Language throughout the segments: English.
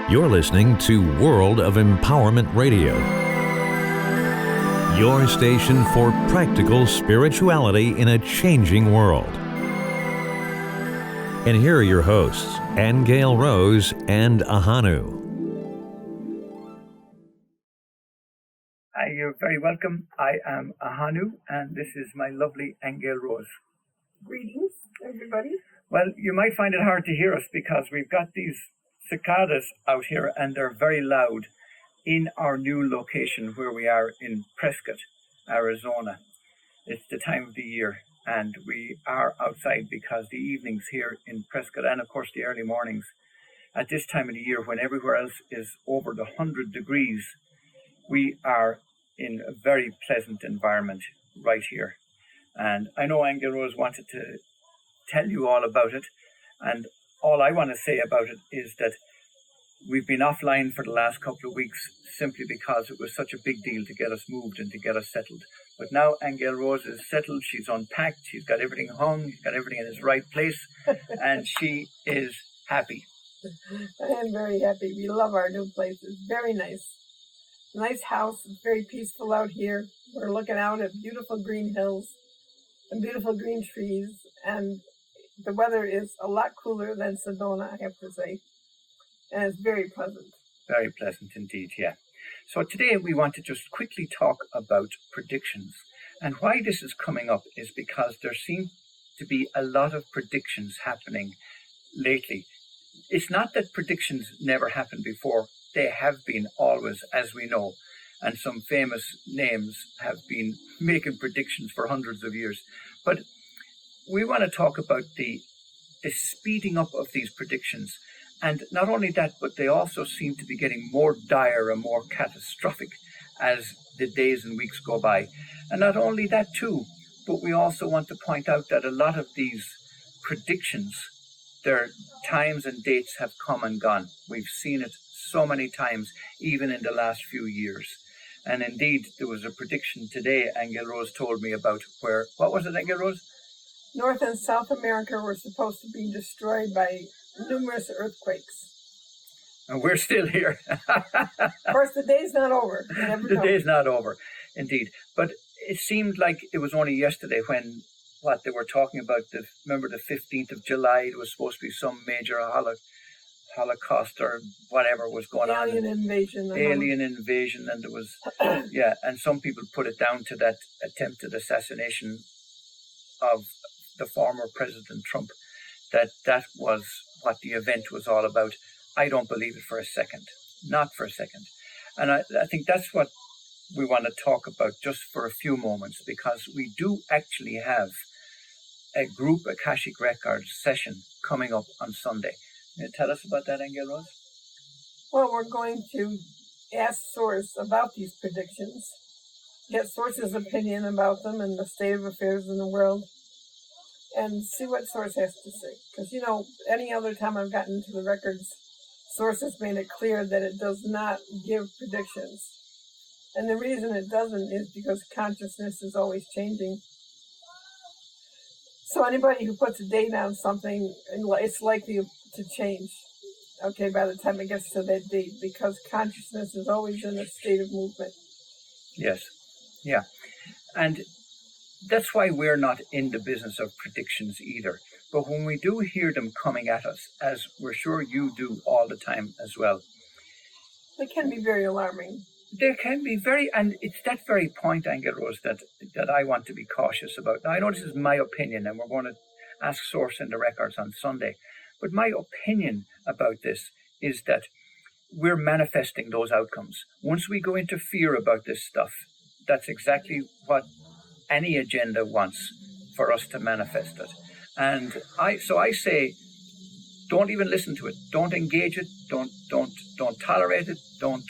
You're listening to World of Empowerment Radio, your station for practical spirituality in a changing world. And here are your hosts, Aingeal Rose and Ahonu. Hi, you're very welcome. I am Ahonu, and this is my lovely Aingeal Rose. Greetings, everybody. Well, you might find it hard to hear us because we've got these cicadas out here, and they're very loud in our new location where we are in Prescott, Arizona. It's the time of the year, and we are outside because the evenings here in Prescott, and of course the early mornings, at this time of the year when everywhere else is over the 100 degrees, we are in a very pleasant environment right here. And I know Aingeal Rose wanted to tell you all about it, and all I want to say about it is that we've been offline for the last couple of weeks simply because it was such a big deal to get us moved and to get us settled. But now Aingeal Rose is settled, she's unpacked, she's got everything hung, she's got everything in its right place, and she is happy. I am very happy. We love our new place. It's very nice. Nice house. It's very peaceful out here. We're looking out at beautiful green hills and beautiful green trees, and the weather is a lot cooler than Sedona, I have to say, and it's very pleasant. Very pleasant indeed, yeah. So today we want to just quickly talk about predictions. And why this is coming up is because there seem to be a lot of predictions happening lately. It's not that predictions never happened before. They have been always, as we know. And some famous names have been making predictions for hundreds of years. But we want to talk about the speeding up of these predictions. And not only that, but they also seem to be getting more dire and more catastrophic as the days and weeks go by. And not only that too, but we also want to point out that a lot of these predictions, their times and dates have come and gone. We've seen it so many times, even in the last few years. And indeed, there was a prediction today, Aingeal Rose told me about where, what was it, Aingeal Rose? North and South America were supposed to be destroyed by numerous earthquakes. And we're still here. Of course, the day's not over. The day's not over, indeed. But it seemed like it was only yesterday when, they were talking about, remember the 15th of July, it was supposed to be some major Holocaust or whatever was going on. Alien invasion. And there was, and some people put it down to that attempted assassination of the former President Trump, that was what the event was all about. I don't believe it for a second, not for a second. And I think that's what we want to talk about just for a few moments, because we do actually have a group Akashic Records session coming up on Sunday. Can you tell us about that, Aingeal Rose? Well, we're going to ask Source about these predictions, get Source's opinion about them and the state of affairs in the world, and see what Source has to say. Because, any other time I've gotten to the records, Source has made it clear that it does not give predictions. And the reason it doesn't is because consciousness is always changing. So anybody who puts a date on something, it's likely to change, by the time it gets to that date, because consciousness is always in a state of movement. Yes, yeah. And that's why we're not in the business of predictions either. But when we do hear them coming at us, as we're sure you do all the time as well, they can be very alarming. They can be and it's that very point, Aingeal Rose, that I want to be cautious about. Now, I know this is my opinion, and we're going to ask Source in the records on Sunday. But my opinion about this is that we're manifesting those outcomes. Once we go into fear about this stuff, that's exactly what any agenda wants, for us to manifest it. And I say, don't even listen to it. Don't engage it. Don't tolerate it. Don't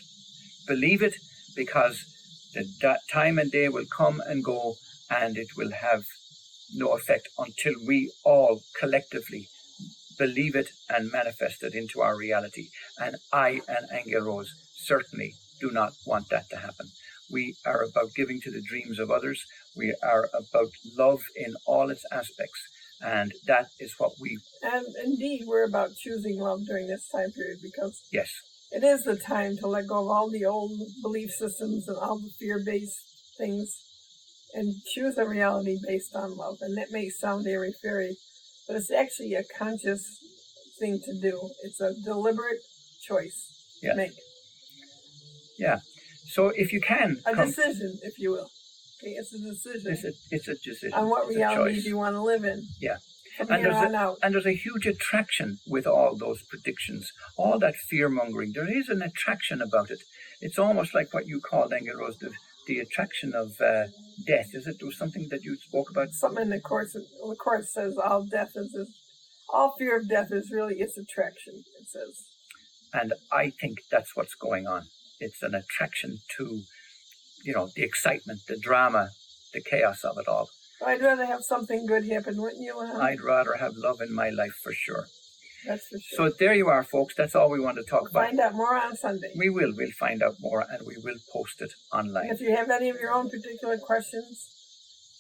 believe it, because the time and day will come and go, and it will have no effect until we all collectively believe it and manifest it into our reality. And I and Aingeal Rose certainly do not want that to happen. We are about giving to the dreams of others. We are about love in all its aspects. And that is what we... And indeed, we're about choosing love during this time period, because yes, It is the time to let go of all the old belief systems and all the fear-based things and choose a reality based on love. And that may sound airy-fairy, but it's actually a conscious thing to do. It's a deliberate choice to make. Yeah. So if you can... A decision, if you will. Okay, it's a decision. It's a decision. On what reality do you want to live in? Yeah. From here on out. And there's a huge attraction with all those predictions, all that fear-mongering. There is an attraction about it. It's almost like what you called, Aingeal Rose, the attraction of death. Is it? There was something that you spoke about? Something in the Course. The Course says all fear of death is really its attraction, it says. And I think that's what's going on. It's an attraction to, the excitement, the drama, the chaos of it all. I'd rather have something good happen, wouldn't you? I'd rather have love in my life for sure. That's for sure. So there you are, folks. That's all we want to talk about. Find out more on Sunday. We will. We'll find out more and we will post it online. And if you have any of your own particular questions,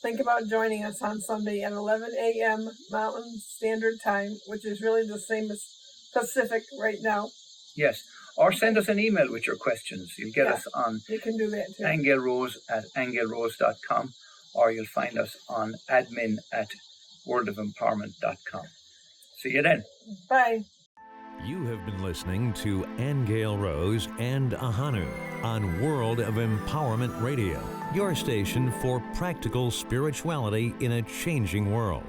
think about joining us on Sunday at 11 a.m. Mountain Standard Time, which is really the same as Pacific right now. Yes. Or send us an email with your questions. You'll get us on you can do that too. Aingeal Rose at aingealrose.com, or you'll find us on admin@worldofempowerment.com. See you then. Bye. You have been listening to Aingeal Rose and Ahonu on World of Empowerment Radio, your station for practical spirituality in a changing world.